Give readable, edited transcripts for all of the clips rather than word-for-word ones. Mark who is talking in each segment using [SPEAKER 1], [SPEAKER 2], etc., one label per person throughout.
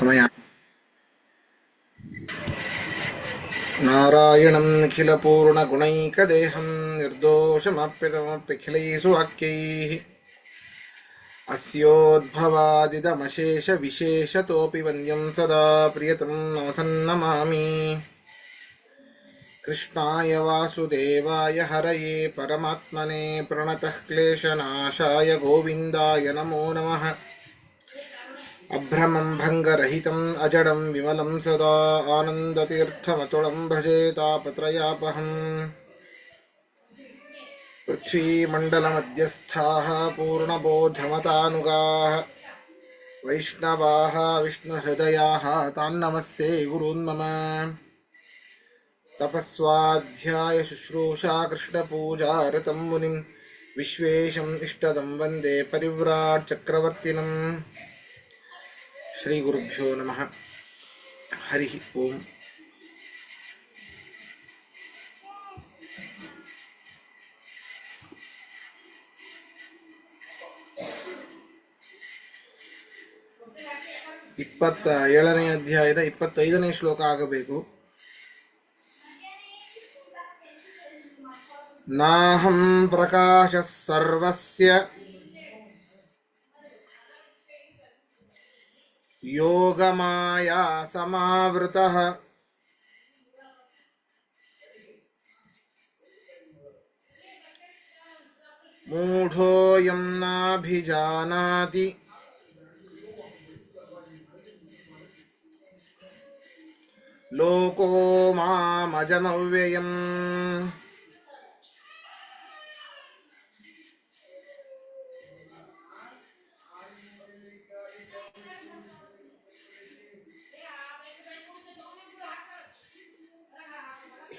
[SPEAKER 1] ಸಮಯ. ನಾರಾಯಣಂ ನಿಖಿಲಪೂರ್ಣಗುಣೈಕದೇಹಂ ನಿರ್ದೋಷಮಪ್ಯತಮಪ್ಯಖಿಲೈಸು ವಾಕ್ಯೈಃ ಅಸ್ಯೋದ್ಭವಾದಿದಮಶೇಷವಿಶೇಷತೋಪಿ ವಂದ್ಯಂ ಸದಾ ಪ್ರಿಯತಮಂ ನಮಸನ್ನಮಾಮಿ. ಕೃಷ್ಣಾಯ ವಾಸುದೇವಾಯ ಹರಯೇ ಪರಮಾತ್ಮನೇ ಪ್ರಣತಃ ಕ್ಲೇಶನಾಶಾಯ ಗೋವಿಂದಾಯ ನಮೋ ನಮಃ. ಅಭ್ರಮಂ ಭಂಗರಹಿತಂ ಅಜಡಂ ವಿಮಲಂ ಸದಾ ಆನಂದತೀರ್ಥಮತುಳಂ ಭಜೆ ತಾಪತ್ರಯಾಪಹಂ. ಪೃಥ್ವೀಮಂಡಲಮಧ್ಯಸ್ಥಾಃ ಪೂರ್ಣಬೋಧಮತಾನುಗಾಃ ವೈಷ್ಣವಾಃ ವಿಷ್ಣುಹೃದಯಾಃ ತಾನ್ನಮಸ್ಸೇ ಗುರೂನ್ ಮಮ. ತಪಸ್ವಾಧ್ಯಾಯ ಶುಶ್ರೂಷಾ ಕೃಷ್ಣಪೂಜಾರತಂ ಮುನಿಂ ವಿಶ್ವೇಶಂ ಇಷ್ಟದಂ ವಂದೇ ಪರಿವ್ರಾಟ್ ಚಕ್ರವರ್ತಿನಂ. ಶ್ರೀ ಗುರುಭ್ಯೋ ನಮಃ. ಹರಿ ಓಂ. ಏಳನೇ ಅಧ್ಯಾಯದ 25ನೇ ಶ್ಲೋಕ ಆಗಬೇಕು. ನಾಹಂ ಪ್ರಕಾಶ ಸರ್ವಸ್ಯ ಯೋಗಮಾಯಾ ಸಮಾವೃತಃ ಮೂಢೋಯಂ ನಾಭಿಜಾನಾತಿ ಲೋಕೋ ಮಾಮಜಮವ್ಯಯಂ.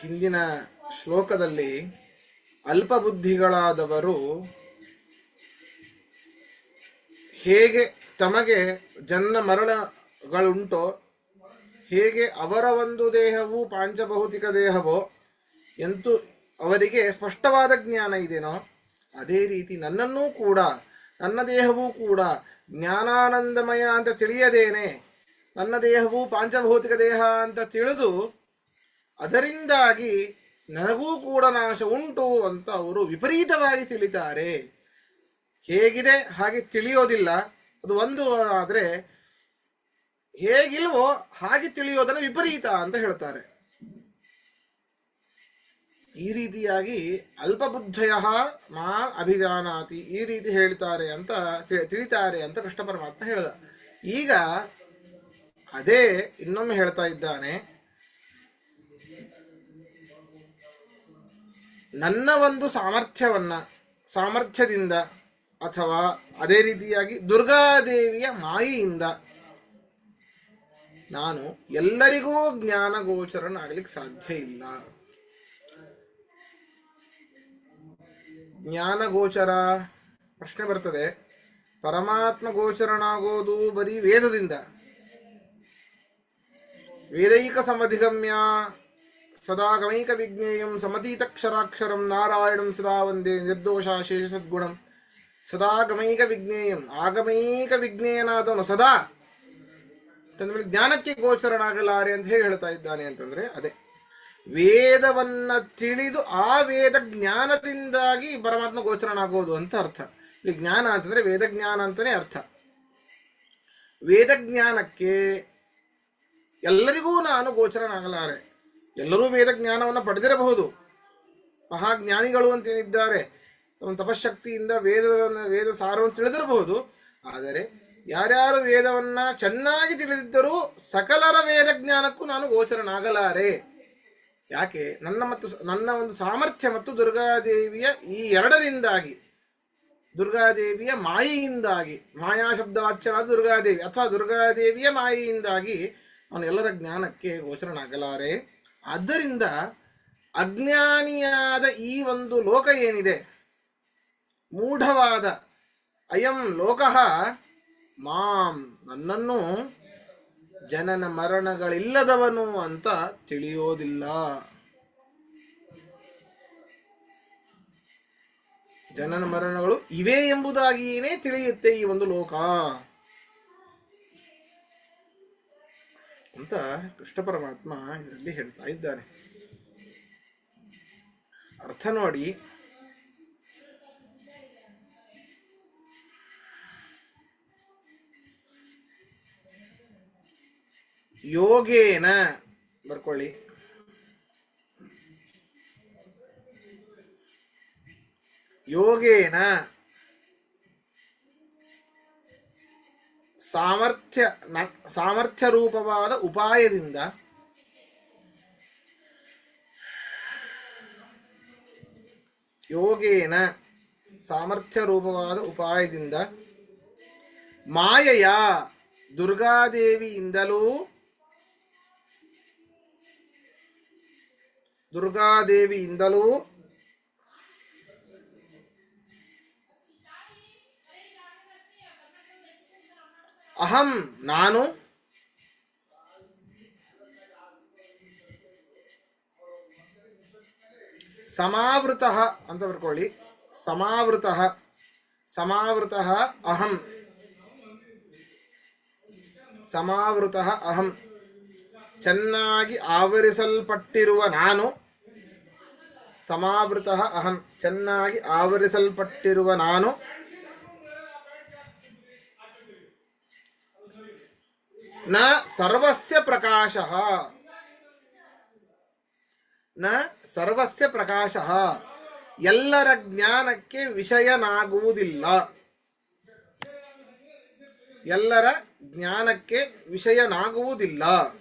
[SPEAKER 1] ಹಿಂದಿನ ಶ್ಲೋಕದಲ್ಲಿ ಅಲ್ಪಬುದ್ಧಿಗಳಾದವರು ಹೇಗೆ ತಮಗೆ ಜನ್ಮ ಮರಣಗಳುಂಟೋ, ಹೇಗೆ ಅವರ ಒಂದು ದೇಹವು ಪಾಂಚಭೌತಿಕ ದೇಹವೋ ಎಂತೂ ಅವರಿಗೆ ಸ್ಪಷ್ಟವಾದ ಜ್ಞಾನ ಇದೆನೋ, ಅದೇ ರೀತಿ ನನ್ನನ್ನೂ ಕೂಡ, ನನ್ನ ದೇಹವೂ ಕೂಡ ಜ್ಞಾನಾನಂದಮಯ ಅಂತ ತಿಳಿಯದೇನೆ ನನ್ನ ದೇಹವು ಪಾಂಚಭೌತಿಕ ದೇಹ ಅಂತ ತಿಳಿದು ಅದರಿಂದಾಗಿ ನನಗೂ ಕೂಡ ನಾಶ ಉಂಟು ಅಂತ ಅವರು ವಿಪರೀತವಾಗಿ ತಿಳಿತಾರೆ. ಹೇಗಿದೆ ಹಾಗೆ ತಿಳಿಯೋದಿಲ್ಲ, ಅದು ಒಂದು. ಆದರೆ ಹೇಗಿಲ್ವೋ ಹಾಗೆ ತಿಳಿಯೋದನ್ನು ವಿಪರೀತ ಅಂತ ಹೇಳ್ತಾರೆ. ಈ ರೀತಿಯಾಗಿ ಅಲ್ಪಬುದ್ಧಯ ಮಾ ಅಭಿಜಾನಾತಿ, ಈ ರೀತಿ ಹೇಳ್ತಾರೆ ಅಂತ ತಿಳಿತಾರೆ ಅಂತ ಕೃಷ್ಣ ಪರಮಾತ್ಮ ಹೇಳ್ದ. ಈಗ ಅದೇ ಇನ್ನೊಮ್ಮೆ ಹೇಳ್ತಾ ಇದ್ದಾನೆ. ನನ್ನ ಒಂದು ಸಾಮರ್ಥ್ಯದಿಂದ ಅಥವಾ ಅದೇ ರೀತಿಯಾಗಿ ದುರ್ಗಾದೇವಿಯ ಮಾಯೆಯಿಂದ ನಾನು ಎಲ್ಲರಿಗೂ ಜ್ಞಾನಗೋಚರನಾಗಲಿಕ್ಕೆ ಸಾಧ್ಯ ಇಲ್ಲ. ಜ್ಞಾನಗೋಚರ ಪ್ರಶ್ನೆ ಬರ್ತದೆ. ಪರಮಾತ್ಮ ಗೋಚರನಾಗೋದು ಬರೀ ವೇದದಿಂದ. ವೇದೈಕ ಸಮಧಿಗಮ್ಯ ಸದಾಗಮೈಕ ವಿಜ್ಞೇಯಂ ಸಮತೀತಕ್ಷರಾಕ್ಷರಂ ನಾರಾಯಣಂ ಸದಾ ವಂದೇ ನಿರ್ದೋಷ ಶೇಷ ಸದ್ಗುಣಂ. ಸದಾಗಮೈಕ ವಿಜ್ಞೇಯಂ, ಆಗಮೈಕ ವಿಜ್ಞೇಯನಾದವನು ಸದಾ ಅಂತಂದ್ರೆ ಜ್ಞಾನಕ್ಕೆ ಗೋಚರನಾಗಲಾರೆ ಅಂತ ಹೇಗೆ ಹೇಳ್ತಾ ಇದ್ದಾನೆ ಅಂತಂದ್ರೆ, ಅದೇ ವೇದವನ್ನ ತಿಳಿದು ಆ ವೇದ ಜ್ಞಾನದಿಂದಾಗಿ ಪರಮಾತ್ಮ ಗೋಚರನಾಗೋದು ಅಂತ ಅರ್ಥ. ಇಲ್ಲಿ ಜ್ಞಾನ ಅಂತಂದ್ರೆ ವೇದಜ್ಞಾನ ಅಂತಾನೆ ಅರ್ಥ. ವೇದಜ್ಞಾನಕ್ಕೆ ಎಲ್ಲರಿಗೂ ನಾನು ಗೋಚರನಾಗಲಾರೆ. ಎಲ್ಲರೂ ವೇದ ಜ್ಞಾನವನ್ನು ಪಡೆದಿರಬಹುದು. ಮಹಾಜ್ಞಾನಿಗಳು ಅಂತೇನಿದ್ದಾರೆ ತಮ್ಮ ತಪಶಕ್ತಿಯಿಂದ ವೇದ ಸಾರವನ್ನು ತಿಳಿದಿರಬಹುದು. ಆದರೆ ಯಾರ್ಯಾರು ವೇದವನ್ನ ಚೆನ್ನಾಗಿ ತಿಳಿದಿದ್ದರೂ ಸಕಲರ ವೇದ ಜ್ಞಾನಕ್ಕೂ ನಾನು ಗೋಚರನಾಗಲಾರೆ. ಯಾಕೆ? ನನ್ನ ಒಂದು ಸಾಮರ್ಥ್ಯ ಮತ್ತು ದುರ್ಗಾದೇವಿಯ ಈ ಎರಡರಿಂದಾಗಿ, ದುರ್ಗಾದೇವಿಯ ಮಾಯೆಯಿಂದಾಗಿ, ಮಾಯಾ ಶಬ್ದವಾಚ್ಯವಾದ ದುರ್ಗಾದೇವಿ ಅಥವಾ ದುರ್ಗಾದೇವಿಯ ಮಾಯೆಯಿಂದಾಗಿ ಅವನು ಎಲ್ಲರ ಜ್ಞಾನಕ್ಕೆ ಗೋಚರನಾಗಲಾರೆ. ಆದ್ದರಿಂದ ಅಜ್ಞಾನಿಯಾದ ಈ ಒಂದು ಲೋಕ ಏನಿದೆ, ಮೂಢವಾದ ಅಯಂ ಲೋಕಃ ಮಾಂ, ನನ್ನನ್ನು ಜನನ ಮರಣಗಳಿಲ್ಲದವನು ಅಂತ ತಿಳಿಯೋದಿಲ್ಲ. ಜನನ ಮರಣಗಳು ಇವೆ ಎಂಬುದಾಗಿಯೇ ತಿಳಿಯುತ್ತೆ ಈ ಒಂದು ಲೋಕ. ಅಂತ ಕೃಷ್ಣ ಪರಮಾತ್ಮ ಇದರಲ್ಲಿ ಹೇಳ್ತಾ ಇದ್ದಾನೆ. ಅರ್ಥ ನೋಡಿ. ಯೋಗೇನ ಬರ್ಕೊಳ್ಳಿ. ಯೋಗೇನ ಸಾಮರ್ಥ್ಯ ರೂಪವಾದ ಉಪಾಯದಿಂದ ಯೋಗೇನ ಸಾಮರ್ಥ್ಯ ರೂಪವಾದ ಉಪಾಯದಿಂದ ಮಾಯೆಯ ದುರ್ಗಾದೇವಿಯಿಂದಲೂ ಅಹಂ ನಾನು ಸಮಾವೃತಃ ಅಂತ ಬರ್ಕೊಳ್ಳಿ. ಸಮಾವೃತಃ ಅಹಂ ಚೆನ್ನಾಗಿ ಆವರಿಸಲ್ಪಟ್ಟಿರುವ ನಾನು. ಸಮಾವೃತಃ ಅಹಂ ಚೆನ್ನಾಗಿ ಆವರಿಸಲ್ಪಟ್ಟಿರುವ ನಾನು. ನ ಸರ್ವಸ್ಯ ಪ್ರಕಾಶಃ ಎಲ್ಲರ ಜ್ಞಾನಕ್ಕೆ ವಿಷಯನಾಗುವುದಿಲ್ಲ. ಎಲ್ಲರ ಜ್ಞಾನಕ್ಕೆ ವಿಷಯನಾಗುವುದಿಲ್ಲ.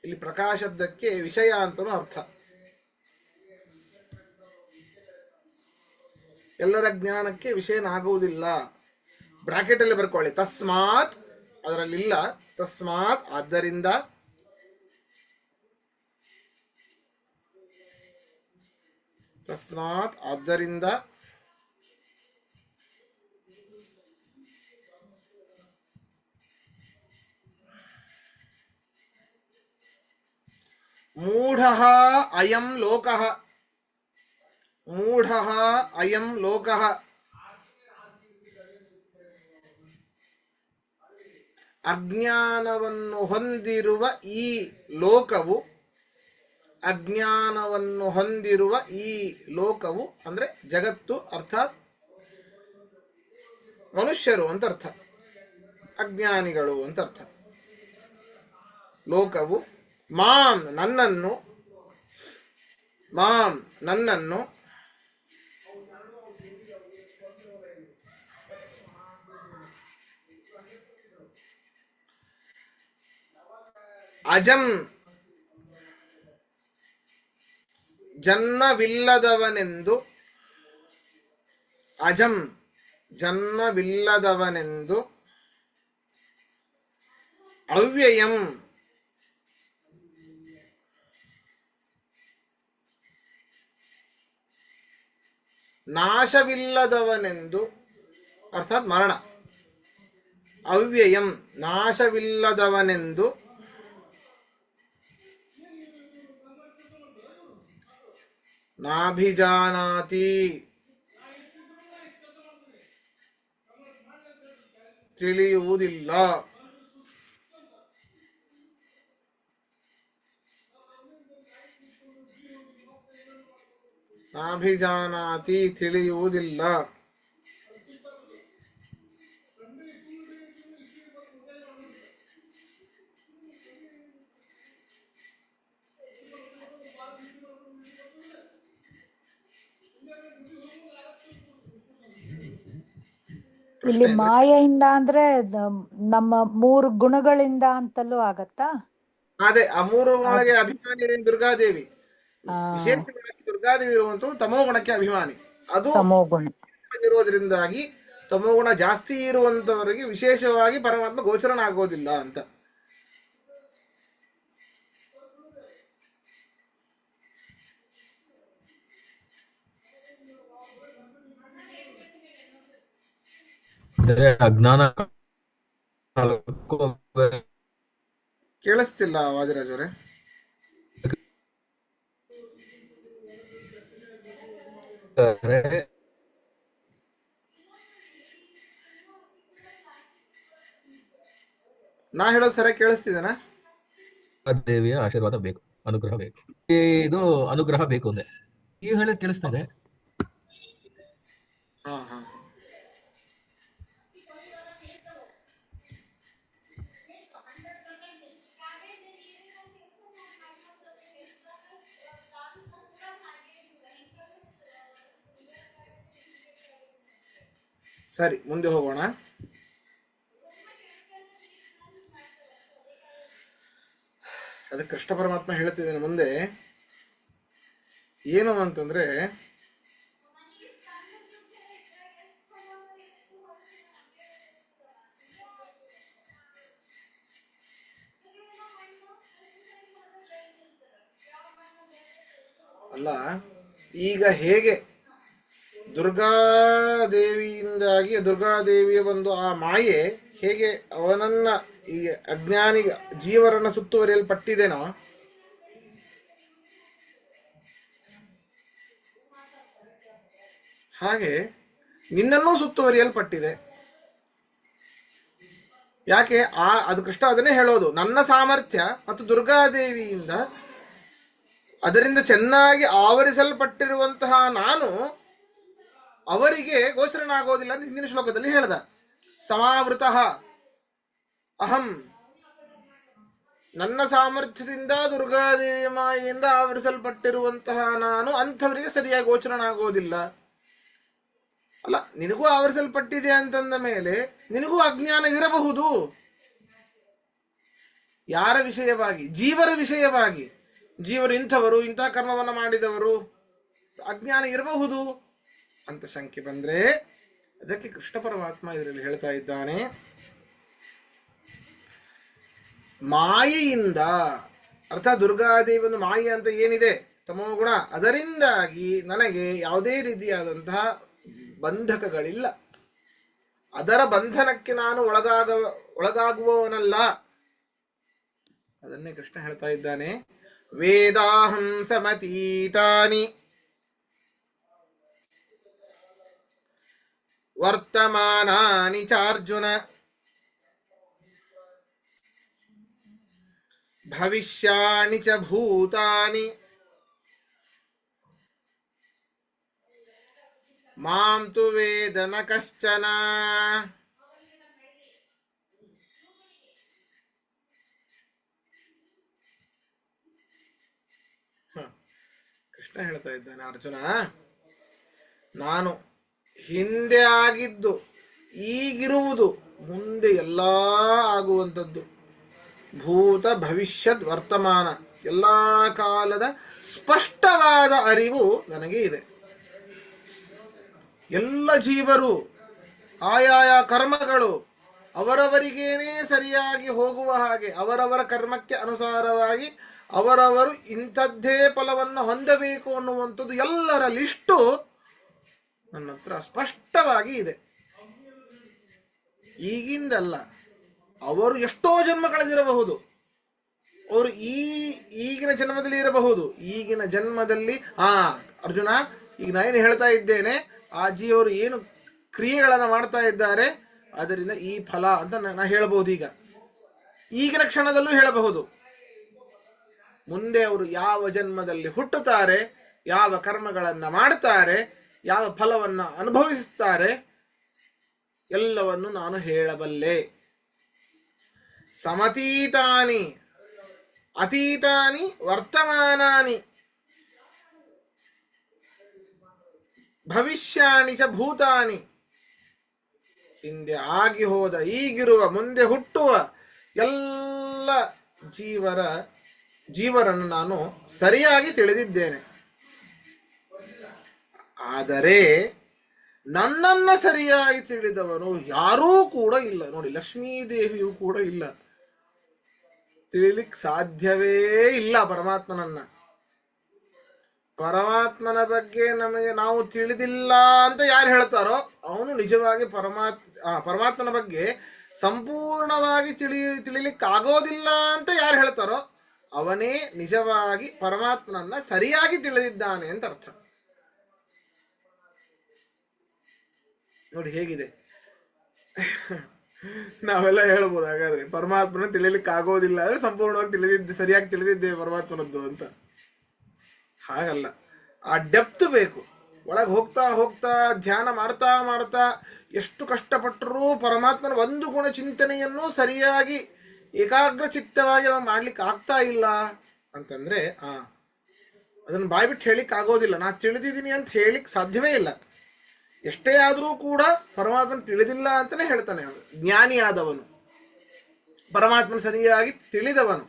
[SPEAKER 1] ಇಲ್ಲಿ ಪ್ರಕಾಶಬ್ದಕ್ಕೆ ವಿಷಯ ಅಂತನೂ ಅರ್ಥ. ಎಲ್ಲರ ಜ್ಞಾನಕ್ಕೆ ವಿಷಯನಾಗುವುದಿಲ್ಲ. ಬ್ರಾಕೆಟ್ ಅಲ್ಲಿ ಬರ್ಕೊಳ್ಳಿ. ತಸ್ಮಾತ್ ಅದರಲ್ಲಿಲ್ಲ. ತಸ್ಮಾತ್ ಆದ್ದರಿಂದ, ಮೂಢಃ ಅಯಂ ಲೋಕಃ ಅಜ್ಞಾನವನ್ನು ಹೊಂದಿರುವ ಈ ಲೋಕವು ಅಂದ್ರೆ ಜಗತ್ತು, ಅರ್ಥಾತ್ ಮನುಷ್ಯರು ಅಂತ ಅರ್ಥ. ಅಜ್ಞಾನಿಗಳು ಅಂತ ಅರ್ಥ. ಲೋಕವು ನನ್ನನ್ನು ಅಜಂ ಜನ್ಮವಿಲ್ಲದವನೆಂದು ಅವ್ಯಯಂ ನಾಶವಿಲ್ಲದವನೆಂದು, ಅರ್ಥಾತ್ ಮರಣ. ಅವ್ಯಯಂ ನಾಶವಿಲ್ಲದವನೆಂದು ನಾಭಿಜಾನಾತಿ ತಿಳಿಯುವುದಿಲ್ಲ. ನಾಭಿಜಾನಾತಿ ತಿಳಿಯುವುದಿಲ್ಲ.
[SPEAKER 2] ಇಲ್ಲಿ ಮಾಯೆಯಿಂದ ಅಂದ್ರೆ ನಮ್ಮ ಮೂರು ಗುಣಗಳಿಂದ ಅಂತಲೂ ಆಗತ್ತಾ?
[SPEAKER 1] ಅದೇ ಆ ಮೂರು ಗುಣಗಳಿಗೆ ಅಭಿಮಾನಿ ದುರ್ಗಾದೇವಿ. ವಿಶೇಷವಾಗಿ ದುರ್ಗಾದೇವಿ ಇರುವಂತೂ ತಮೋ ಗುಣಕ್ಕೆ ಅಭಿಮಾನಿ. ಅದು
[SPEAKER 2] ತಮೋಗುಣ
[SPEAKER 1] ಇರೋದ್ರಿಂದಾಗಿ ತಮೋಗುಣ ಜಾಸ್ತಿ ಇರುವಂತವರಿಗೆ ವಿಶೇಷವಾಗಿ ಪರಮಾತ್ಮ ಗೋಚರನಾಗೋದಿಲ್ಲ ಅಂತ.
[SPEAKER 3] ಅಜ್ಞಾನ
[SPEAKER 1] ಕೇಳಿಸ್ತಿಲ್ಲ ವಾದಿರಾಜ್ ಅವರೇ. ನಾ ಹೇಳೋದು ಸರಿಯಾಗಿ ಕೇಳಿಸ್ತಿದ್ದೇನಾ?
[SPEAKER 3] ದೇವಿಯ ಆಶೀರ್ವಾದ ಬೇಕು, ಅನುಗ್ರಹ ಬೇಕು. ಇದು ಅನುಗ್ರಹ ಬೇಕು ಅಂದೆ. ನೀವು ಹೇಳೋದು ಕೇಳಿಸ್ತಾ ಇದೆ.
[SPEAKER 1] ಹಾ ಹಾ. ಸರಿ, ಮುಂದೆ ಹೋಗೋಣ. ಅದಕ್ಕೆ ಕೃಷ್ಣ ಪರಮಾತ್ಮ ಹೇಳ್ತಿದ್ದೇನೆ ಮುಂದೆ ಏನು ಅಂತಂದ್ರೆ, ಅಲ್ಲ, ಈಗ ಹೇಗೆ ದುರ್ಗಾದೇವಿಯ ಒಂದು ಆ ಮಾಯೆ ಹೇಗೆ ಅವನನ್ನ ಈ ಅಜ್ಞಾನಿ ಜೀವರನ್ನ ಸುತ್ತುವರಿಯಲ್ಪಟ್ಟಿದೆನೋ, ಹಾಗೆ ನಿನ್ನನ್ನೂ ಸುತ್ತುವರಿಯಲ್ಪಟ್ಟಿದೆ. ಯಾಕೆ ಅದು ಕೃಷ್ಣ ಅದನ್ನೇ ಹೇಳೋದು, ನನ್ನ ಸಾಮರ್ಥ್ಯ ಮತ್ತು ದುರ್ಗಾದೇವಿಯಿಂದ ಅದರಿಂದ ಚೆನ್ನಾಗಿ ಆವರಿಸಲ್ಪಟ್ಟಿರುವಂತಹ ನಾನು ಅವರಿಗೆ ಗೋಚರನಾಗೋದಿಲ್ಲ ಅಂತ ಹಿಂದಿನ ಶ್ಲೋಕದಲ್ಲಿ ಹೇಳ್ದ. ಸಮಾವೃತಃ ಅಹಂ, ನನ್ನ ಸಾಮರ್ಥ್ಯದಿಂದ ದುರ್ಗಾದೇವಿಯ ಮಾಯೆಯಿಂದ ಆವರಿಸಲ್ಪಟ್ಟಿರುವಂತಹ ನಾನು ಅಂಥವರಿಗೆ ಸರಿಯಾಗಿ ಗೋಚರನಾಗೋದಿಲ್ಲ. ಅಲ್ಲ, ನಿನಗೂ ಆವರಿಸಲ್ಪಟ್ಟಿದೆ ಅಂತಂದ ಮೇಲೆ ನಿನಗೂ ಅಜ್ಞಾನವಿರಬಹುದು. ಯಾರ ವಿಷಯವಾಗಿ? ಜೀವರ ವಿಷಯವಾಗಿ. ಜೀವರು ಇಂಥವರು, ಇಂಥ ಕರ್ಮವನ್ನು ಮಾಡಿದವರು, ಅಜ್ಞಾನ ಇರಬಹುದು ಅಂತ ಶಂಕೆ ಬಂದ್ರೆ ಅದಕ್ಕೆ ಕೃಷ್ಣ ಪರಮಾತ್ಮ ಇದರಲ್ಲಿ ಹೇಳ್ತಾ ಇದ್ದಾನೆ, ಮಾಯೆಯಿಂದ, ಅರ್ಥಾತ್ ದುರ್ಗಾದೇವಿ ಒಂದು ಮಾಯೆ ಅಂತ ಏನಿದೆ ತಮೋಗುಣ, ಅದರಿಂದಾಗಿ ನನಗೆ ಯಾವುದೇ ರೀತಿಯಾದಂತಹ ಬಂಧಕಗಳಿಲ್ಲ. ಅದರ ಬಂಧನಕ್ಕೆ ನಾನು ಒಳಗಾಗುವವನಲ್ಲ. ಅದನ್ನೇ ಕೃಷ್ಣ ಹೇಳ್ತಾ ಇದ್ದಾನೆ, ವೇದಾಹಂ ಸಮತೀತಾನಿ ವರ್ತಮಾನಾನಿ ಚಾರ್ಜುನ ಭವಿಷ್ಯಾಣಿ ಚ ಭೂತಾನಿ ಮಾಂ ತು ವೇದ ನ ಕಶ್ಚನ. ಕೃಷ್ಣ ಹೇಳ್ತಾ ಇದ್ದಾನೆ, ಅರ್ಜುನ, ನಾನು ಹಿಂದೆ ಆಗಿದ್ದು, ಈಗಿರುವುದು, ಮುಂದೆ ಎಲ್ಲ ಆಗುವಂಥದ್ದು, ಭೂತ ಭವಿಷ್ಯದ್ ವರ್ತಮಾನ, ಎಲ್ಲ ಕಾಲದ ಸ್ಪಷ್ಟವಾದ ಅರಿವು ನನಗೆ ಇದೆ. ಎಲ್ಲ ಜೀವರು ಆಯಾಯ ಕರ್ಮಗಳು ಅವರವರಿಗೇನೇ ಸರಿಯಾಗಿ ಹೋಗುವ ಹಾಗೆ, ಅವರವರ ಕರ್ಮಕ್ಕೆ ಅನುಸಾರವಾಗಿ ಅವರವರು ಇಂಥದ್ದೇ ಫಲವನ್ನು ಹೊಂದಬೇಕು ಅನ್ನುವಂಥದ್ದು ಎಲ್ಲರ ಲಿಸ್ಟು ನನ್ನ ಹತ್ರ ಸ್ಪಷ್ಟವಾಗಿ ಇದೆ. ಈಗಿಂದಲ್ಲ, ಅವರು ಎಷ್ಟೋ ಜನ್ಮ ಕಳೆದಿರಬಹುದು, ಅವರು ಈಗಿನ ಜನ್ಮದಲ್ಲಿ ಇರಬಹುದು. ಈಗಿನ ಜನ್ಮದಲ್ಲಿ ಅರ್ಜುನ, ಈಗ ನಾನು ಹೇಳ್ತಾ ಇದ್ದೇನೆ, ಆ ಜೀವರು ಏನು ಕ್ರಿಯೆಗಳನ್ನು ಮಾಡ್ತಾ ಇದ್ದಾರೆ ಅದರಿಂದ ಈ ಫಲ ಅಂತ ನಾನು ಹೇಳಬಹುದು. ಈಗಿನ ಕ್ಷಣದಲ್ಲೂ ಹೇಳಬಹುದು. ಮುಂದೆ ಅವರು ಯಾವ ಜನ್ಮದಲ್ಲಿ ಹುಟ್ಟುತ್ತಾರೆ, ಯಾವ ಕರ್ಮಗಳನ್ನು ಮಾಡ್ತಾರೆ, ಯಾವ ಫಲವನ್ನು ಅನುಭವಿಸುತ್ತಾರೆ, ಎಲ್ಲವನ್ನು ನಾನು ಹೇಳಬಲ್ಲೆ. ಸಮತೀತಾನಿ ಅತೀತಾನಿ ವರ್ತಮಾನಾನಿ ಭವಿಷ್ಯಾಣಿ ಚ ಭೂತಾನಿ, ಹಿಂದೆ ಆಗಿ ಹೋದ, ಈಗಿರುವ, ಮುಂದೆ ಹುಟ್ಟುವ ಎಲ್ಲ ಜೀವರನ್ನು ನಾನು ಸರಿಯಾಗಿ ತಿಳಿದಿದ್ದೇನೆ. ಆದರೆ ನನ್ನನ್ನು ಸರಿಯಾಗಿ ತಿಳಿದವನು ಯಾರೂ ಕೂಡ ಇಲ್ಲ. ನೋಡಿ, ಲಕ್ಷ್ಮೀದೇವಿಯೂ ಕೂಡ ಇಲ್ಲ. ತಿಳಿಲಿಕ್ಕೆ ಸಾಧ್ಯವೇ ಇಲ್ಲ ಪರಮಾತ್ಮನನ್ನ. ಪರಮಾತ್ಮನ ಬಗ್ಗೆ ನಾವು ತಿಳಿದಿಲ್ಲ ಅಂತ ಯಾರು ಹೇಳ್ತಾರೋ ಅವನು ನಿಜವಾಗಿ ಪರಮಾತ್ಮನ ಬಗ್ಗೆ ಸಂಪೂರ್ಣವಾಗಿ ತಿಳಿಲಿಕ್ಕಾಗೋದಿಲ್ಲ ಅಂತ ಯಾರು ಹೇಳ್ತಾರೋ ಅವನೇ ನಿಜವಾಗಿ ಪರಮಾತ್ಮನನ್ನ ಸರಿಯಾಗಿ ತಿಳಿದಿದ್ದಾನೆ ಅಂತ ಅರ್ಥ. ನೋಡಿ ಹೇಗಿದೆ. ನಾವೆಲ್ಲ ಹೇಳ್ಬೋದು ಹಾಗಾದ್ರೆ ಪರಮಾತ್ಮನ ತಿಳಿಲಿಕ್ಕೆ ಆಗೋದಿಲ್ಲ ಅಂದ್ರೆ ಸಂಪೂರ್ಣವಾಗಿ ಸರಿಯಾಗಿ ತಿಳಿದಿದ್ದೇವೆ ಪರಮಾತ್ಮನದ್ದು ಅಂತ. ಹಾಗಲ್ಲ, ಆ ಡೆಪ್ತ್ ಬೇಕು. ಒಳಗೆ ಹೋಗ್ತಾ ಹೋಗ್ತಾ ಧ್ಯಾನ ಮಾಡ್ತಾ ಮಾಡ್ತಾ ಎಷ್ಟು ಕಷ್ಟಪಟ್ಟರೂ ಪರಮಾತ್ಮನ ಒಂದು ಗುಣ ಚಿಂತನೆಯನ್ನು ಸರಿಯಾಗಿ ಏಕಾಗ್ರ ಚಿತ್ತವಾಗಿ ನಾವು ಮಾಡ್ಲಿಕ್ಕೆ ಆಗ್ತಾ ಇಲ್ಲ ಅಂತಂದ್ರೆ ಅದನ್ನು ಬಾಯ್ಬಿಟ್ಟು ಹೇಳಿಕ್ಕೆ ಆಗೋದಿಲ್ಲ. ನಾ ತಿಳಿದಿದ್ದೀನಿ ಅಂತ ಹೇಳಿಕ್ ಸಾಧ್ಯವೇ ಇಲ್ಲ. ಎಷ್ಟೇ ಆದರೂ ಕೂಡ ಪರಮಾತ್ಮನ ತಿಳಿದಿಲ್ಲ ಅಂತಾನೆ ಹೇಳ್ತಾನೆ ಅವನು. ಜ್ಞಾನಿಯಾದವನು, ಪರಮಾತ್ಮನ ಸರಿಯಾಗಿ ತಿಳಿದವನು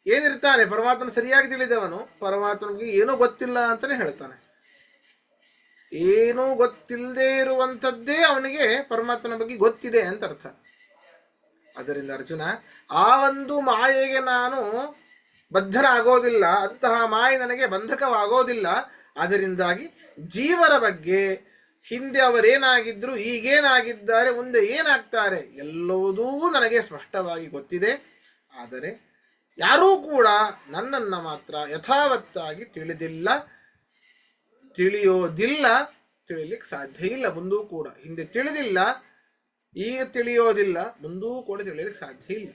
[SPEAKER 1] ಏನಿರ್ತಾನೆ, ಪರಮಾತ್ಮನ ಸರಿಯಾಗಿ ತಿಳಿದವನು ಪರಮಾತ್ಮನಿಗೆ ಏನೂ ಗೊತ್ತಿಲ್ಲ ಅಂತಾನೆ ಹೇಳ್ತಾನೆ. ಏನೂ ಗೊತ್ತಿಲ್ಲದೆ ಇರುವಂಥದ್ದೇ ಅವನಿಗೆ ಪರಮಾತ್ಮನ ಬಗ್ಗೆ ಗೊತ್ತಿದೆ ಅಂತ ಅರ್ಥ. ಆದ್ದರಿಂದ ಅರ್ಜುನ, ಆ ಒಂದು ಮಾಯೆಗೆ ನಾನು ಬದ್ಧನಾಗೋದಿಲ್ಲ, ಅಂತಹ ಮಾಯೆ ನನಗೆ ಬಂಧಕವಾಗೋದಿಲ್ಲ. ಅದರಿಂದಾಗಿ ಜೀವರ ಬಗ್ಗೆ ಹಿಂದೆ ಅವರೇನಾಗಿದ್ರು, ಈಗೇನಾಗಿದ್ದಾರೆ, ಮುಂದೆ ಏನಾಗ್ತಾರೆ ಎಲ್ಲವುದೂ ನನಗೆ ಸ್ಪಷ್ಟವಾಗಿ ಗೊತ್ತಿದೆ. ಆದರೆ ಯಾರೂ ಕೂಡ ನನ್ನನ್ನು ಮಾತ್ರ ಯಥಾವತ್ತಾಗಿ ತಿಳಿಯೋದಿಲ್ಲ, ತಿಳಿಲಿಕ್ಕೆ ಸಾಧ್ಯ ಇಲ್ಲ ಮುಂದೂ ಕೂಡ. ಹಿಂದೆ ತಿಳಿದಿಲ್ಲ, ಈಗ ತಿಳಿಯೋದಿಲ್ಲ, ಮುಂದೂ ಕೂಡ ತಿಳಿಯಲಿಕ್ಕೆ ಸಾಧ್ಯ ಇಲ್ಲ.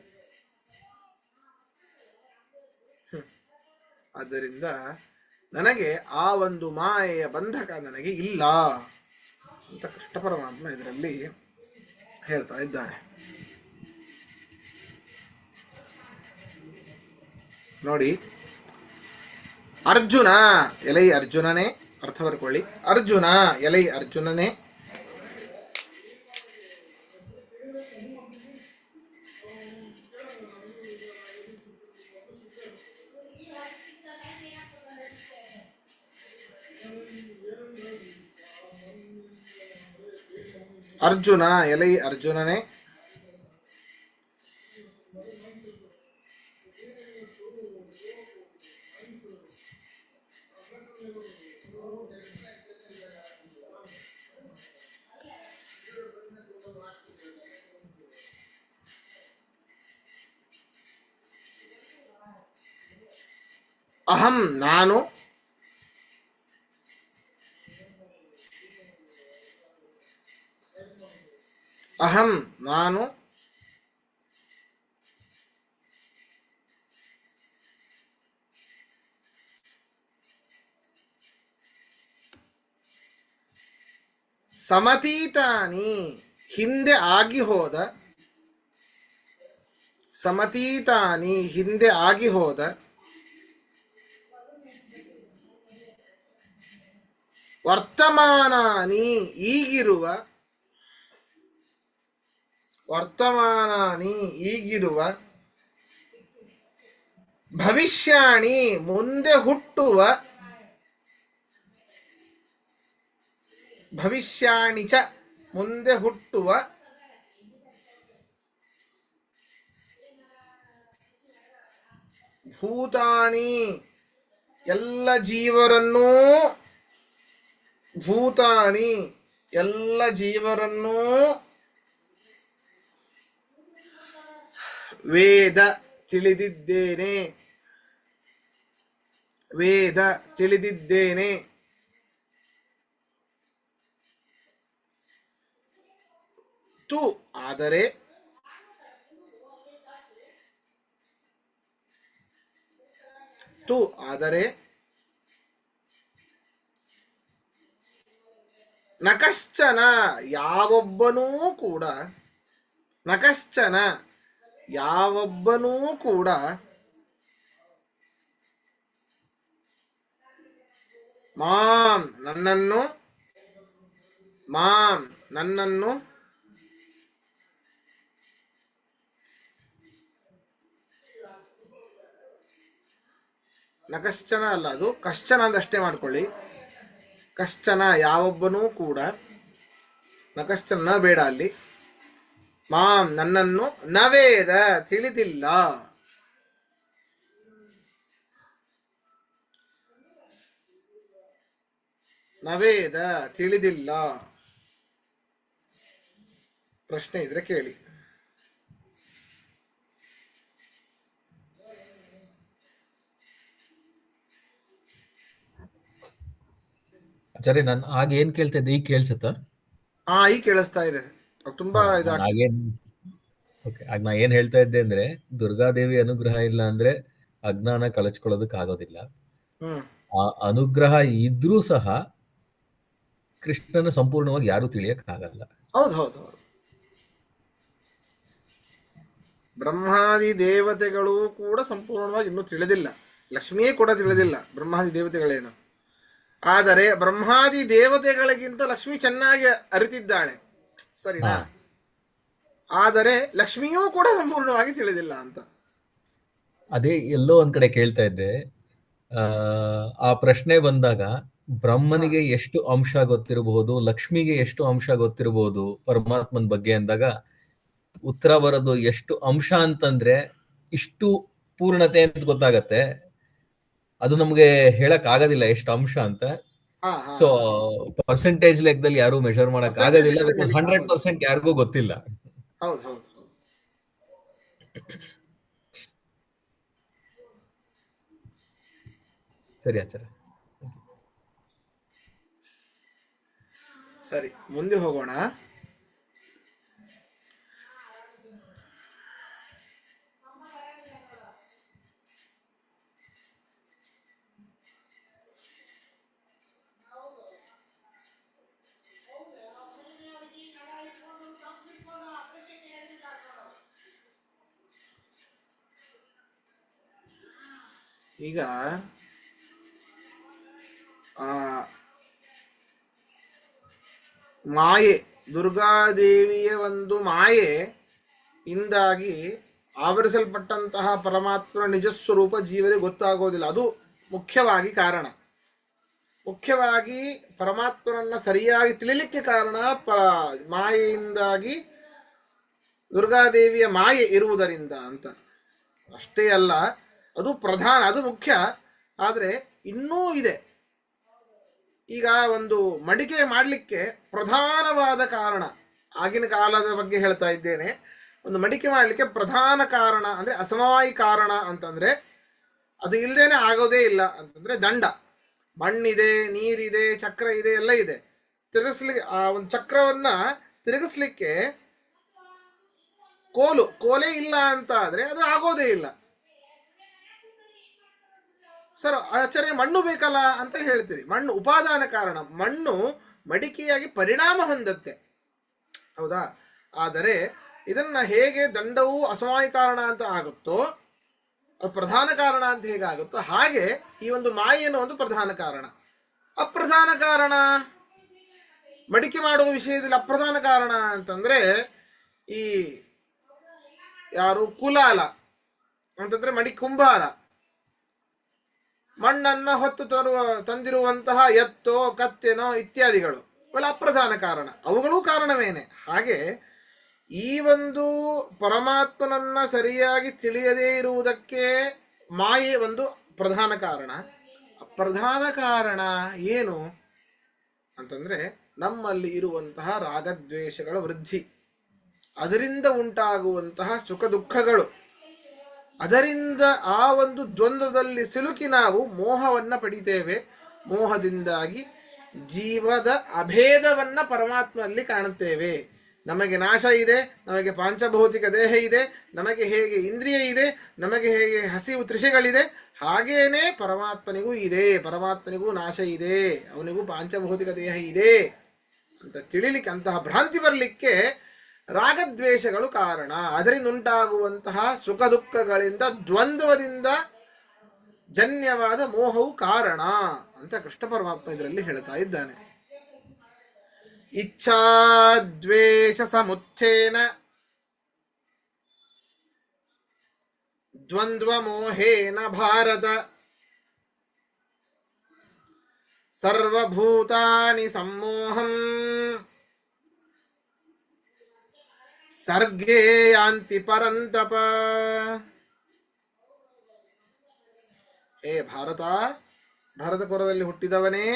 [SPEAKER 1] ಆದ್ದರಿಂದ ನನಗೆ ಆ ಒಂದು ಮಾಯೆಯ ಬಂಧಕ ನನಗೆ ಇಲ್ಲ ಅಂತ ಕೃಷ್ಣ ಪರಮಾತ್ಮ ಇದರಲ್ಲಿ ಹೇಳ್ತಾ ಇದ್ದಾನೆ. ನೋಡಿ, ಅರ್ಜುನ ಎಲೈ ಅರ್ಜುನನೇ, ಅರ್ಥ ಬರ್ಕೊಳ್ಳಿ. ಅರ್ಜುನ ಎಲೈ ಅರ್ಜುನನೇ, ಅರ್ಜುನ ಎಲೈ ಅರ್ಜುನನೇ, ಅಹಂ ನಾನು, ಅಹಂ ನಾನು, ಸಮತೀತಾನಿ ಹಿಂದೆ ಆಗಿ ಹೋದ, ಸಮತೀತಾನಿ ಹಿಂದೆ ಆಗಿ ಹೋದ, ವರ್ತಮಾನಾನಿ ಈಗಿರುವ, ವರ್ತಮಾನಾನಿ ಈಗಿರುವ, ಭವಿಷ್ಯಾಣಿ ಮುಂದೆ ಹುಟ್ಟುವ, ಭವಿಷ್ಯಾಣಿ ಚ ಮುಂದೆ ಹುಟ್ಟುವ, ಭೂತಾನಿ ಎಲ್ಲ ಜೀವರನ್ನೂ, ಭೂತಾನಿ ಎಲ್ಲ ಜೀವರನ್ನೂ, ವೇದ ತಿಳಿದಿದ್ದೇನೆ, ವೇದ ತಿಳಿದಿದ್ದೇನೆ, ತು ಆದರೆ, ತು ಆದರೆ, ನಕಶ್ಚನ ಯಾವೊಬ್ಬನೂ ಕೂಡ, ನಕಶ್ಚನ ಯಾವೊಬ್ಬನೂ ಕೂಡ, ಮಾಂ ನನ್ನನ್ನು, ಮಾಂ ನನ್ನನ್ನು, ನಕಶ್ಚನ ಅಲ್ಲ, ಅದು ಕಶ್ಚನ ಅಂದಷ್ಟೇ ಮಾಡ್ಕೊಳ್ಳಿ. ಕಶ್ಚನ ಯಾವೊಬ್ಬನೂ ಕೂಡ, ನಕಶ್ಚನ ಬೇಡ ಅಲ್ಲಿ. ಮಾಂ ನನ್ನನ್ನು, ನವೇದ ತಿಳಿದಿಲ್ಲ, ನವೇದ ತಿಳಿದಿಲ್ಲ. ಪ್ರಶ್ನೆ ಇದ್ರೆ ಕೇಳಿ.
[SPEAKER 3] ಆಚಾರ್ಯ, ನಾನು ಆಗ ಏನ್ ಕೇಳ್ತಾ ಇದ್ದೆ, ಈಗ ಕೇಳ್ಸತ್ತಾ?
[SPEAKER 1] ಈಗ ಕೇಳಿಸ್ತಾ ಇದೆ. ತುಂಬಾ
[SPEAKER 3] ನಾನು ಹಾಗೇನ್ ಓಕೆ, ಆಗ ನಾ ಏನ್ ಹೇಳ್ತಾ ಇದ್ದೆ ಅಂದ್ರೆ, ದುರ್ಗಾದೇವಿ ಅನುಗ್ರಹ ಇಲ್ಲ ಅಂದ್ರೆ ಅಜ್ಞಾನ ಕಳಚ್ಕೊಳ್ಳೋದಕ್ ಆಗೋದಿಲ್ಲ.
[SPEAKER 1] ಹ್ಮ್
[SPEAKER 3] ಆ ಅನುಗ್ರಹ ಇದ್ರೂ ಸಹ ಕೃಷ್ಣನ ಸಂಪೂರ್ಣವಾಗಿ ಯಾರು ತಿಳಿಯಕ್ ಆಗಲ್ಲ.
[SPEAKER 1] ಹೌದು ಹೌದು ಹೌದು. ಬ್ರಹ್ಮಾದಿ ದೇವತೆಗಳು ಕೂಡ ಸಂಪೂರ್ಣವಾಗಿ ಇನ್ನೂ ತಿಳಿದಿಲ್ಲ. ಲಕ್ಷ್ಮಿಯೇ ಕೂಡ ತಿಳಿದಿಲ್ಲ ಬ್ರಹ್ಮಾದಿ ದೇವತೆಗಳೇನು. ಆದರೆ ಬ್ರಹ್ಮಾದಿ ದೇವತೆಗಳಿಗಿಂತ ಲಕ್ಷ್ಮಿ ಚೆನ್ನಾಗಿ ಅರಿತಿದ್ದಾಳೆ, ಸರಿನಾ?
[SPEAKER 3] ಹಾ
[SPEAKER 1] ಆದರೆ ಲಕ್ಷ್ಮಿಯೂ ಕೂಡ ಸಂಪೂರ್ಣವಾಗಿ ತಿಳಿದಿಲ್ಲ ಅಂತ.
[SPEAKER 3] ಅದೇ ಎಲ್ಲೋ ಒಂದ್ ಕಡೆ ಕೇಳ್ತಾ ಇದ್ದೆ, ಆ ಪ್ರಶ್ನೆ ಬಂದಾಗ
[SPEAKER 1] ಹ
[SPEAKER 3] ಬ್ರಹ್ಮನಿಗೆ ಎಷ್ಟು ಅಂಶ ಗೊತ್ತಿರಬಹುದು, ಲಕ್ಷ್ಮಿಗೆ ಎಷ್ಟು ಅಂಶ ಗೊತ್ತಿರಬಹುದು ಪರಮಾತ್ಮನ ಬಗ್ಗೆ ಅಂದಾಗ ಉತ್ತರ ಬರೋದು ಎಷ್ಟು ಅಂಶ ಅಂತಂದ್ರೆ ಇಷ್ಟು ಪೂರ್ಣತೆ ಅಂತ ಗೊತ್ತಾಗತ್ತೆ. ಅದು ನಮ್ಗೆ ಹೇಳಕ್ ಆಗೋದಿಲ್ಲ ಎಷ್ಟು ಅಂಶ ಅಂತ.
[SPEAKER 1] ಹಾ ಹಾ
[SPEAKER 3] ಸೊ
[SPEAKER 1] ಹಾ
[SPEAKER 3] ಪರ್ಸೆಂಟೇಜ್ ಲೆಕ್ಕದಲ್ಲಿ ಯಾರು ಮೆಷರ್ ಮಾಡಕ್
[SPEAKER 1] ಪರ್ಸೆಂಟೇಜ್
[SPEAKER 3] ಆಗೋದಿಲ್ಲ,
[SPEAKER 1] ಲೆಕ್ಕದಲ್ಲಿ
[SPEAKER 3] ಬಿಕಾಸ್
[SPEAKER 1] ಹೇಳಿಕ್ಕೆ ಆಗೋದು.
[SPEAKER 3] 100% ಯಾರಿಗೂ ಗೊತ್ತಿಲ್ಲ.
[SPEAKER 1] ಹೌದು ಹೌದು ಹೌದು.
[SPEAKER 3] ಸರಿ ಆಚಾರ್ಯ.
[SPEAKER 1] ಸರಿ, ಮುಂದೆ ಹೋಗೋಣ. ಈಗ ಆ ಮಾಯೆ, ದುರ್ಗಾದೇವಿಯ ಒಂದು ಮಾಯೆ ಇಂದಾಗಿ ಆವರಿಸಲ್ಪಟ್ಟಂತಹ ಪರಮಾತ್ಮನ ನಿಜಸ್ವರೂಪ ಜೀವರಿಗೆ ಗೊತ್ತಾಗೋದಿಲ್ಲ. ಅದು ಮುಖ್ಯವಾಗಿ ಕಾರಣ. ಮುಖ್ಯವಾಗಿ ಪರಮಾತ್ಮನನ್ನ ಸರಿಯಾಗಿ ತಿಳಿಲಿಕ್ಕೆ ಕಾರಣ ಮಾಯೆಯಿಂದಾಗಿ, ದುರ್ಗಾದೇವಿಯ ಮಾಯೆ ಇರುವುದರಿಂದ ಅಂತ. ಅಷ್ಟೇ ಅಲ್ಲ, ಅದು ಪ್ರಧಾನ, ಅದು ಮುಖ್ಯ. ಆದರೆ ಇನ್ನೂ ಇದೆ. ಈಗ ಒಂದು ಮಡಿಕೆ ಮಾಡಲಿಕ್ಕೆ ಪ್ರಧಾನವಾದ ಕಾರಣ, ಆಗಿನ ಕಾಲದ ಬಗ್ಗೆ ಹೇಳ್ತಾ ಇದ್ದೇನೆ. ಒಂದು ಮಡಿಕೆ ಮಾಡಲಿಕ್ಕೆ ಪ್ರಧಾನ ಕಾರಣ ಅಂದರೆ ಅಸಮವಾಯಿ ಕಾರಣ ಅಂತಂದರೆ, ಅದು ಇಲ್ಲದೇನೆ ಆಗೋದೇ ಇಲ್ಲ ಅಂತಂದರೆ ದಂಡ. ಮಣ್ಣಿದೆ, ನೀರಿದೆ, ಚಕ್ರ ಇದೆ, ಎಲ್ಲ ಇದೆ. ತಿರುಗಿಸ್ಲಿಕ್ಕೆ ಆ ಒಂದು ಚಕ್ರವನ್ನು ತಿರುಗಿಸ್ಲಿಕ್ಕೆ ಕೋಲೇ ಇಲ್ಲ ಅಂತ ಆದರೆ ಅದು ಆಗೋದೇ ಇಲ್ಲ. ಸರ್ ಆಚಾರ್ಯ ಮಣ್ಣು ಬೇಕಲ್ಲ ಅಂತ ಹೇಳ್ತೀರಿ. ಮಣ್ಣು ಉಪಾದಾನ ಕಾರಣ, ಮಣ್ಣು ಮಡಿಕೆಯಾಗಿ ಪರಿಣಾಮ ಹೊಂದತ್ತೆ, ಹೌದಾ? ಆದರೆ ಇದನ್ನ ಹೇಗೆ ದಂಡವು ಅಸಮವಾಯ ಕಾರಣ ಅಂತ ಆಗುತ್ತೋ, ಪ್ರಧಾನ ಕಾರಣ ಅಂತ ಹೇಗಾಗುತ್ತೋ, ಹಾಗೆ ಈ ಒಂದು ಮಾಯೆಯನ್ನು ಒಂದು ಪ್ರಧಾನ ಕಾರಣ. ಅಪ್ರಧಾನ ಕಾರಣ, ಮಡಿಕೆ ಮಾಡುವ ವಿಷಯದಲ್ಲಿ ಅಪ್ರಧಾನ ಕಾರಣ ಅಂತಂದ್ರೆ ಈ ಯಾರು ಕುಲಾಲ ಅಂತಂದ್ರೆ ಕುಂಬಾರ, ಮಣ್ಣನ್ನ ಹೊತ್ತು ತಂದಿರುವಂತಹ ಎತ್ತೋ ಕತ್ತೆನೋ ಇತ್ಯಾದಿಗಳು ಇವೆಲ್ಲ ಅಪ್ರಧಾನ ಕಾರಣ. ಅವುಗಳೂ ಕಾರಣವೇನೆ. ಹಾಗೆ ಈ ಒಂದು ಪರಮಾತ್ಮನನ್ನ ಸರಿಯಾಗಿ ತಿಳಿಯದೇ ಇರುವುದಕ್ಕೆ ಮಾಯೆ ಒಂದು ಪ್ರಧಾನ ಕಾರಣ. ಅಪ್ರಧಾನ ಕಾರಣ ಏನು ಅಂತಂದ್ರೆ ನಮ್ಮಲ್ಲಿ ಇರುವಂತಹ ರಾಗದ್ವೇಷಗಳ ವೃದ್ಧಿ, ಅದರಿಂದ ಉಂಟಾಗುವಂತಹ ಸುಖ ದುಃಖಗಳು, ಅದರಿಂದ ಆ ಒಂದು ದ್ವಂದ್ವದಲ್ಲಿ ಸಿಲುಕಿ ನಾವು ಮೋಹವನ್ನ ಪಡಿತೇವೆ. ಮೋಹದಿಂದಾಗಿ ಜೀವದ ಅಭೇದವನ್ನ ಪರಮಾತ್ಮನಲ್ಲಿ ಕಾಣುತ್ತೇವೆ. ನಮಗೆ ನಾಶ ಇದೆ, ನಮಗೆ ಪಾಂಚಭೌತಿಕ ದೇಹ ಇದೆ, ನಮಗೆ ಹೇಗೆ ಇಂದ್ರಿಯ ಇದೆ, ನಮಗೆ ಹೇಗೆ ಹಸಿವು ತೃಷೆಗಳಿದೆ, ಹಾಗೇನೆ ಪರಮಾತ್ಮನಿಗೂ ಇದೆ. ಪರಮಾತ್ಮನಿಗೂ ನಾಶ ಇದೆ, ಅವನಿಗೂ ಪಾಂಚಭೌತಿಕ ದೇಹ ಇದೆ ಅಂತ ತಿಳಿಲಿಕ್ಕೆ, ಅಂತಹ ಭ್ರಾಂತಿ ಬರಲಿಕ್ಕೆ ರಾಗದ್ವೇಷಗಳು ಕಾರಣ. ಅದರಿಂದ ಉಂಟಾಗುವಂತಹ ಸುಖ ದುಃಖಗಳಿಂದ, ದ್ವಂದ್ವದಿಂದ ಜನ್ಯವಾದ ಮೋಹವು ಕಾರಣ ಅಂತ ಕೃಷ್ಣ ಪರಮಾತ್ಮ ಇದರಲ್ಲಿ ಹೇಳ್ತಾ ಇದ್ದಾನೆ. ಇಚ್ಛಾದ್ವೇಷ ಸಮುತ್ಥೇನ ದ್ವಂದ್ವ ಮೋಹೇನ ಭಾರತ ಸರ್ವಭೂತಾನಿ ಸಮ್ಮೋಹಂ ಸರ್ಗೇ ಯಾಂತಿ ಪರಂತಪ. ಏ ಭಾರತ, ಭಾರತಪುರದಲ್ಲಿ ಹುಟ್ಟಿದವನೇ,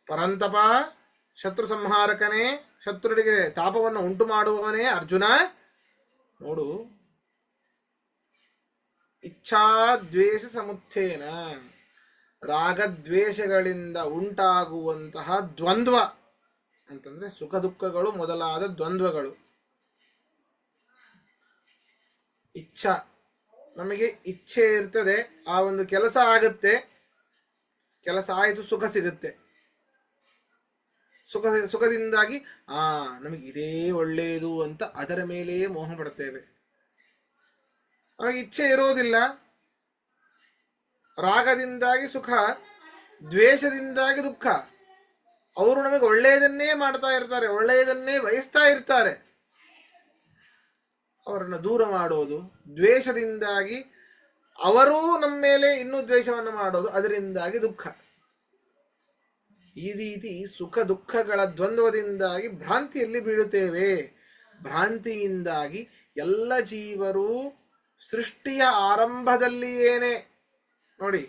[SPEAKER 1] ಪರಂತಪ, ಶತ್ರು ಸಂಹಾರಕನೇ, ಶತ್ರುಗಳಿಗೆ ತಾಪವನ್ನು ಉಂಟು ಮಾಡುವವನೇ ಅರ್ಜುನ, ನೋಡು, ಇಚ್ಛಾದ್ವೇಷ ಸಮುತ್ಥೇನ, ರಾಗದ್ವೇಷಗಳಿಂದ ಉಂಟಾಗುವಂತಹ ದ್ವಂದ್ವ, ಅಂತಂದ್ರೆ ಸುಖ ದುಃಖಗಳು ಮೊದಲಾದ ದ್ವಂದ್ವಗಳು. ಇಚ್ಛಾ, ನಮಗೆ ಇಚ್ಛೆ ಇರ್ತದೆ, ಆ ಒಂದು ಕೆಲಸ ಆಗುತ್ತೆ, ಕೆಲಸ ಆಯಿತು, ಸುಖ ಸಿಗುತ್ತೆ. ಸುಖದಿಂದಾಗಿ ನಮಗೆ ಇದೇ ಒಳ್ಳೆಯದು ಅಂತ ಅದರ ಮೇಲೆಯೇ ಮೋಹ ಪಡ್ತೇವೆ. ನಮಗೆ ಇಚ್ಛೆ ಇರೋದಿಲ್ಲ, ರಾಗದಿಂದಾಗಿ ಸುಖ, ದ್ವೇಷದಿಂದಾಗಿ ದುಃಖ. ಅವರು ನಮಗೆ ಒಳ್ಳೆಯದನ್ನೇ ಮಾಡ್ತಾ ಇರ್ತಾರೆ, ಒಳ್ಳೆಯದನ್ನೇ ಬಯಸ್ತಾ ಇರ್ತಾರೆ. ಅವರನ್ನು ದೂರ ಮಾಡೋದು, ದ್ವೇಷದಿಂದಾಗಿ ಅವರೂ ನಮ್ಮ ಮೇಲೆ ಇನ್ನೂ ದ್ವೇಷವನ್ನು ಮಾಡೋದು, ಅದರಿಂದಾಗಿ ದುಃಖ. ಈ ರೀತಿ ಸುಖ ದುಃಖಗಳ ದ್ವಂದ್ವದಿಂದಾಗಿ ಭ್ರಾಂತಿಯಲ್ಲಿ ಬೀಳುತ್ತೇವೆ. ಭ್ರಾಂತಿಯಿಂದಾಗಿ ಎಲ್ಲ ಜೀವರು ಸೃಷ್ಟಿಯ ಆರಂಭದಲ್ಲಿಯೇನೆ, ನೋಡಿ,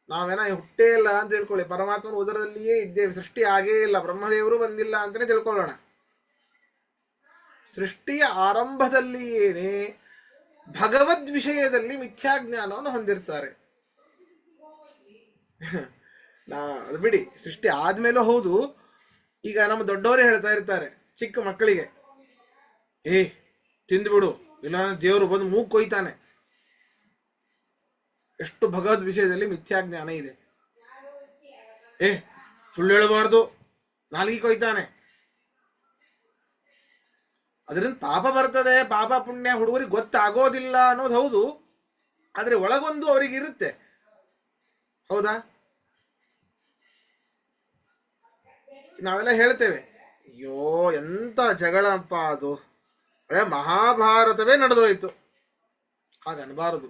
[SPEAKER 1] ನಾವೇನ ಹುಟ್ಟೇ ಇಲ್ಲ ಅಂತ ತಿಳ್ಕೊಳ್ಳಿ, ಪರಮಾತ್ಮನ ಉದರದಲ್ಲಿಯೇ ಇದ್ದೇವೆ, ಸೃಷ್ಟಿ ಆಗೇ ಇಲ್ಲ, ಬ್ರಹ್ಮದೇವರು ಬಂದಿಲ್ಲ ಅಂತಲೇ ತಿಳ್ಕೊಳ್ಳೋಣ. ಸೃಷ್ಟಿಯ ಆರಂಭದಲ್ಲಿಯೇನೆ ಭಗವದ್ ವಿಷಯದಲ್ಲಿ ಮಿಥ್ಯಾಜ್ಞಾನವನ್ನು ಹೊಂದಿರ್ತಾರೆ. ಅದು ಬಿಡಿ, ಸೃಷ್ಟಿ ಆದ್ಮೇಲೂ ಹೌದು. ಈಗ ನಮ್ಮ ದೊಡ್ಡವರೇ ಹೇಳ್ತಾ ಇರ್ತಾರೆ ಚಿಕ್ಕ ಮಕ್ಕಳಿಗೆ, ತಿಂದ್ಬಿಡು, ಇಲ್ಲ ದೇವರು ಬಂದು ಮೂಗು ಕೊಯ್ತಾನೆ. ಎಷ್ಟು ಭಗವದ್ ವಿಷಯದಲ್ಲಿ ಮಿಥ್ಯಾಜ್ಞಾನ ಇದೆ. ಸುಳ್ಳು ಹೇಳಬಾರ್ದು, ನಾಲ್ಗಿ ಕೊಯ್ತಾನೆ. ಅದರಿಂದ ಪಾಪ ಬರ್ತದೆ, ಪಾಪ ಪುಣ್ಯ ಹುಡುಗರಿಗೆ ಗೊತ್ತಾಗೋದಿಲ್ಲ ಅನ್ನೋದು ಹೌದು. ಆದ್ರೆ ಒಳಗೊಂದು ಅವರಿಗಿರುತ್ತೆ, ಹೌದಾ? ನಾವೆಲ್ಲ ಹೇಳ್ತೇವೆ, ಅಯ್ಯೋ ಎಂತ ಜಗಳಪ್ಪ ಅದು, ಮಹಾಭಾರತವೇ ನಡೆದೋಯ್ತು. ಹಾಗನ್ನಬಾರದು.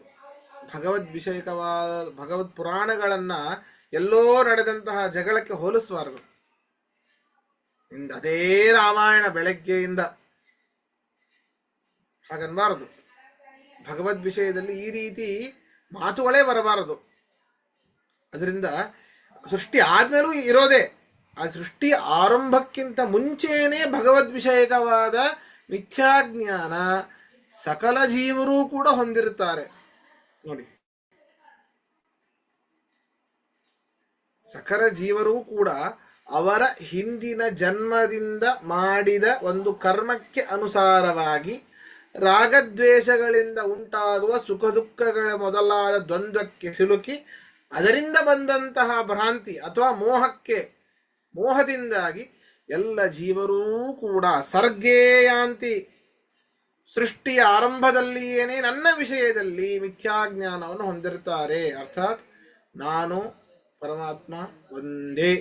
[SPEAKER 1] ಭಗವದ್ ವಿಷಯಕವಾದ ಭಗವದ್ ಪುರಾಣಗಳನ್ನ ಎಲ್ಲೋ ನಡೆದಂತಹ ಜಗಳಕ್ಕೆ ಹೋಲಿಸಬಾರದು. ಅದೇ ರಾಮಾಯಣ ಬೆಳಗ್ಗೆಯಿಂದ, ಹಾಗನ್ನಬಾರದು. ಭಗವದ್ ವಿಷಯದಲ್ಲಿ ಈ ರೀತಿ ಮಾತುಗಳೇ ಬರಬಾರದು. ಅದರಿಂದ ಸೃಷ್ಟಿ ಆದ್ಮೇಲೂ ಇರೋದೇ, ಆ ಸೃಷ್ಟಿ ಆರಂಭಕ್ಕಿಂತ ಮುಂಚೆನೇ ಭಗವದ್ ವಿಷಯಕವಾದ ಮಿಥ್ಯಾಜ್ಞಾನ ಸಕಲ ಜೀವರೂ ಕೂಡ ಹೊಂದಿರುತ್ತಾರೆ. ನೋಡಿ, ಸಕಲ ಜೀವರೂ ಕೂಡ ಅವರ ಹಿಂದಿನ ಜನ್ಮದಿಂದ ಮಾಡಿದ ಒಂದು ಕರ್ಮಕ್ಕೆ ಅನುಸಾರವಾಗಿ ರಾಗದ್ವೇಷಗಳಿಂದ ಉಂಟಾಗುವ ಸುಖ ದುಃಖಗಳ ಮೊದಲಾದ ದ್ವಂದ್ವಕ್ಕೆ ಸಿಲುಕಿ ಅದರಿಂದ ಬಂದಂತಹ ಭ್ರಾಂತಿ ಅಥವಾ ಮೋಹದಿಂದಾಗಿ ಎಲ್ಲ ಜೀವರೂ ಕೂಡ ಸರ್ಗೇಯಾಂತಿ, ಸೃಷ್ಟಿಯ ಆರಂಭದಲ್ಲಿಯೇನೆ ನನ್ನ ವಿಷಯದಲ್ಲಿ ಮಿಥ್ಯಾಜ್ಞಾನವನ್ನು ಹೊಂದಿರುತ್ತಾರೆ. ಅರ್ಥಾತ್ ನಾನು ಪರಮಾತ್ಮ ಒಂದೇ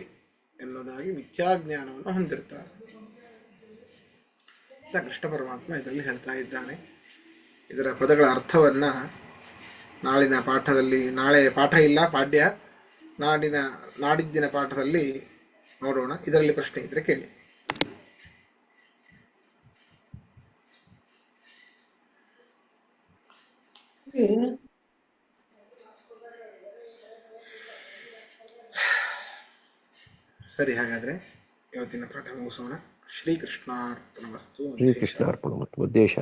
[SPEAKER 1] ಎನ್ನುವುದಾಗಿ ಮಿಥ್ಯಾಜ್ಞಾನವನ್ನು ಹೊಂದಿರ್ತಾರೆ ಅಂತ ಕೃಷ್ಣ ಪರಮಾತ್ಮ ಇದರಲ್ಲಿ ಹೇಳ್ತಾ ಇದ್ದಾನೆ. ಇದರ ಪದಗಳ ಅರ್ಥವನ್ನ ನಾಳಿನ ಪಾಠದಲ್ಲಿ, ನಾಳೆ ಪಾಠ ಇಲ್ಲ, ಪಾಠ್ಯ, ನಾಡಿದ್ದಿನ ಪಾಠದಲ್ಲಿ ನೋಡೋಣ. ಇದರಲ್ಲಿ ಪ್ರಶ್ನೆ ಇದ್ರೆ ಕೇಳಿ. ಸರಿ, ಹಾಗಾದ್ರೆ ಇವತ್ತಿನ ಪಾಠ ಮುಗಿಸೋಣ. ಶ್ರೀಕೃಷ್ಣಾರ್ಪಣಮಸ್ತು.
[SPEAKER 4] ಶ್ರೀಕೃಷ್ಣಾರ್ಪಣಮಸ್ತು. ಉದ್ದೇಶ